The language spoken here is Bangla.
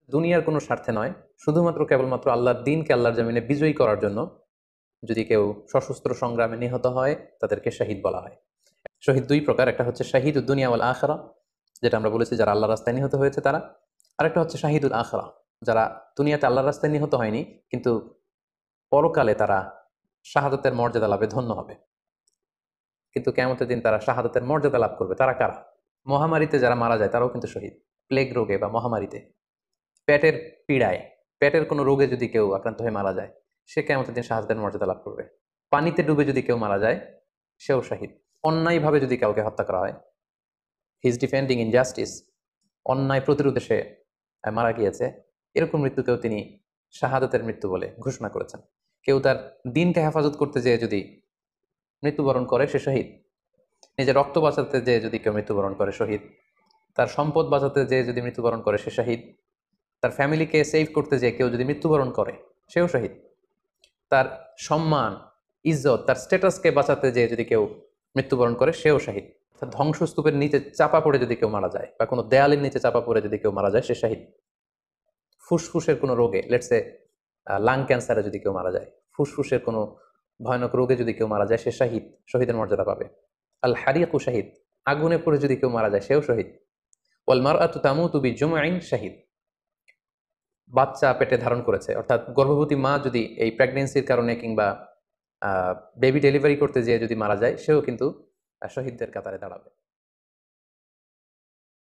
দুনিয়ার কোনো স্বার্থে নয়, শুধুমাত্র কেবলমাত্র আল্লাহর দ্বীনকে আল্লাহর জমিনে বিজয়ী করার জন্য যদি কেউ সশস্ত্র সংগ্রামে নিহত হয় তাদেরকে শাহিদ বলা হয়। শহীদ দুই প্রকার, একটা হচ্ছে শাহিদুদ দুনিয়া ওয়াল আখিরা, যেটা আমরা বলেছি যারা আল্লাহর রাস্তায় নিহত হয়েছে তারা। আরেকটা হচ্ছে শাহিদুল আখিরা, যারা দুনিয়াতে আল্লাহর রাস্তায় নিহত হয়নি কিন্তু পরকালে তারা শাহাদাতের মর্যাদা লাভে ধন্য হবে, কিন্তু কিয়ামতের দিন তারা শাহাদাতের মর্যাদা লাভ করবে। তারা কারা? মহামারীতে যারা মারা যায় তারাও কিন্তু শহীদ। প্লেগ রোগে বা মহামারীতে, পেটের পীড়ায়, পেটের কোনো রোগে যদি কেউ আক্রান্ত হয়ে মারা যায়, সে কিয়ামতের দিন শাহাদাতের মর্যাদা লাভ করবে। পানিতে ডুবে যদি কেউ মারা যায়, সেও শাহিদ। অন্যায়ভাবে যদি কাউকে হত্যা করা হয়, হি ইজ ডিফেন্ডিং ইনজাস্টিস, অন্যায় প্রতিরোধে সে মারা গিয়েছে, এরকম মৃত্যুকেও তিনি শাহাদাতের মৃত্যু বলে ঘোষণা করেছেন। কেউ তার দিনকে হেফাজত করতে যেয়ে যদি মৃত্যুবরণ করে, সে শহীদ। নিজের রক্ত বাঁচাতে যেয়ে যদি কেউ মৃত্যুবরণ করে, শহীদ। তার সম্পদ বাঁচাতে যেয়ে যদি মৃত্যুবরণ করে, সে শহীদ। তার ফ্যামিলিকে সেভ করতে যেয়ে কেউ যদি মৃত্যুবরণ করে, সেও শহীদ। তার সম্মান, ইজ্জত, তার স্ট্যাটাসকে বাঁচাতে যেয়ে যদি কেউ মৃত্যুবরণ করে, সেও শহীদ। ধ্বংসস্তূপের নিচে চাপা পড়ে যদি কেউ মারা যায়, বা কোনো দেয়ালের নিচে চাপা পড়ে যদি কেউ মারা যায়, সে শাহিদ। ফুসফুসের কোনো রোগে, লেটসে লাং ক্যান্সারে যদি কেউ মারা যায়, ফুসফুসের কোনো ভয়ানক রোগে যদি কেউ মারা যায়, সে শাহিদ, শহীদের মর্যাদা পাবে। আল হারিকু শাহিদ, আগুনে পড়ে যদি কেউ মারা যায়, সেও শহীদ। ওয়াল মারআতু তামুতু বিজুমআইন শাহিদ, বাচ্চা পেটে ধারণ করেছে, অর্থাৎ গর্ভবতী মা যদি এই প্রেগনেন্সির কারণে কিংবা বেবি ডেলিভারি করতে যেয়ে যদি মারা যায়, সেও কিন্তু শহীদদের কাতারে দাঁড়াবে।